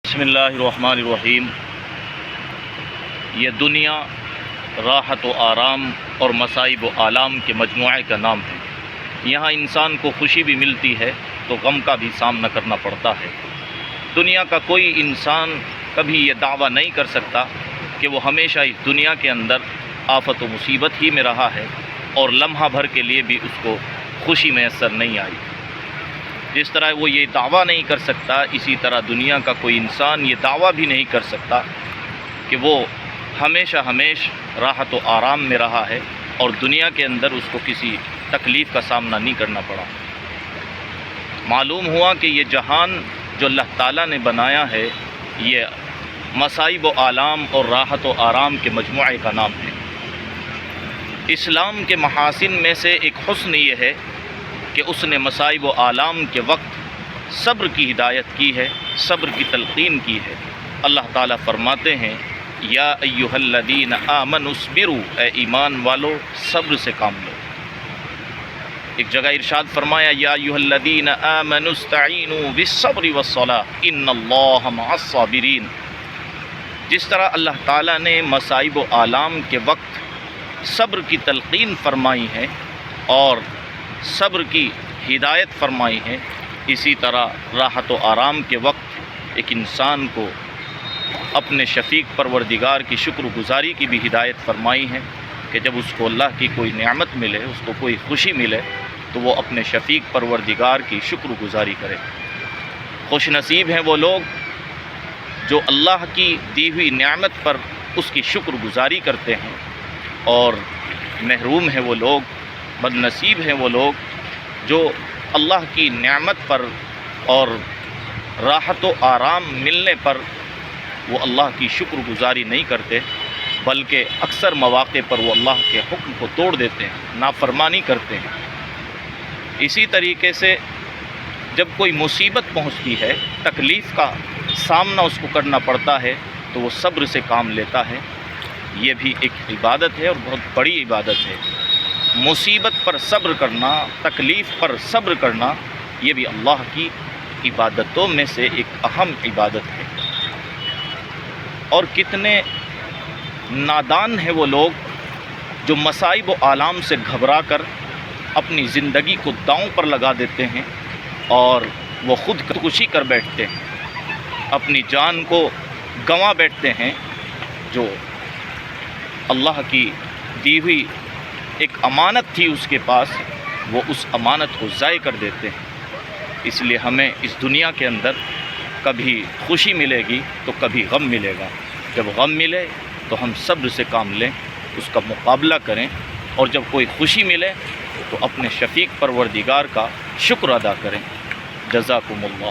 بسم اللہ الرحمن الرحیم۔ یہ دنیا راحت و آرام اور مصائب و آلام کے مجموعے کا نام ہے۔ یہاں انسان کو خوشی بھی ملتی ہے تو غم کا بھی سامنا کرنا پڑتا ہے۔ دنیا کا کوئی انسان کبھی یہ دعویٰ نہیں کر سکتا کہ وہ ہمیشہ اس دنیا کے اندر آفت و مصیبت ہی میں رہا ہے اور لمحہ بھر کے لیے بھی اس کو خوشی میسر نہیں آئی۔ جس طرح وہ یہ دعویٰ نہیں کر سکتا، اسی طرح دنیا کا کوئی انسان یہ دعویٰ بھی نہیں کر سکتا کہ وہ ہمیشہ راحت و آرام میں رہا ہے اور دنیا کے اندر اس کو کسی تکلیف کا سامنا نہیں کرنا پڑا۔ معلوم ہوا کہ یہ جہان جو اللہ تعالیٰ نے بنایا ہے یہ مصائب و آلام اور راحت و آرام کے مجموعے کا نام ہے۔ اسلام کے محاسن میں سے ایک حسن یہ ہے کہ اس نے مصائب و آلام کے وقت صبر کی ہدایت کی ہے، صبر کی تلقین کی ہے۔ اللہ تعالیٰ فرماتے ہیں یا ایھا الذین آمنوا اصبروا، اے ایمان والو صبر سے کام لو۔ ایک جگہ ارشاد فرمایا یا ایھا الذین آمنوا استعینوا بالصبر والصلاۃ ان اللہ مع الصابرین۔ جس طرح اللہ تعالیٰ نے مصائب و آلام کے وقت صبر کی تلقین فرمائی ہے اور صبر کی ہدایت فرمائی ہے، اسی طرح راحت و آرام کے وقت ایک انسان کو اپنے شفیق پروردگار کی شکر گزاری کی بھی ہدایت فرمائی ہے کہ جب اس کو اللہ کی کوئی نعمت ملے، اس کو کوئی خوشی ملے تو وہ اپنے شفیق پروردگار کی شکر گزاری کرے۔ خوش نصیب ہیں وہ لوگ جو اللہ کی دی ہوئی نعمت پر اس کی شکر گزاری کرتے ہیں، اور محروم ہیں وہ لوگ، بد نصیب ہیں وہ لوگ جو اللہ کی نعمت پر اور راحت و آرام ملنے پر وہ اللہ کی شکر گزاری نہیں کرتے، بلکہ اکثر مواقع پر وہ اللہ کے حکم کو توڑ دیتے ہیں، نافرمانی کرتے ہیں۔ اسی طریقے سے جب کوئی مصیبت پہنچتی ہے، تکلیف کا سامنا اس کو کرنا پڑتا ہے تو وہ صبر سے کام لیتا ہے۔ یہ بھی ایک عبادت ہے اور بہت بڑی عبادت ہے۔ مصیبت پر صبر کرنا، تکلیف پر صبر کرنا، یہ بھی اللہ کی عبادتوں میں سے ایک اہم عبادت ہے۔ اور کتنے نادان ہیں وہ لوگ جو مصائب و آلام سے گھبرا کر اپنی زندگی کو داؤں پر لگا دیتے ہیں اور وہ خود خودکشی کر بیٹھتے ہیں، اپنی جان کو گنوا بیٹھتے ہیں۔ جو اللہ کی دی ہوئی ایک امانت تھی اس کے پاس، وہ اس امانت کو ضائع کر دیتے ہیں۔ اس لیے ہمیں اس دنیا کے اندر کبھی خوشی ملے گی تو کبھی غم ملے گا۔ جب غم ملے تو ہم صبر سے کام لیں، اس کا مقابلہ کریں، اور جب کوئی خوشی ملے تو اپنے شفیق پروردگار کا شکر ادا کریں۔ جزاکم اللہ۔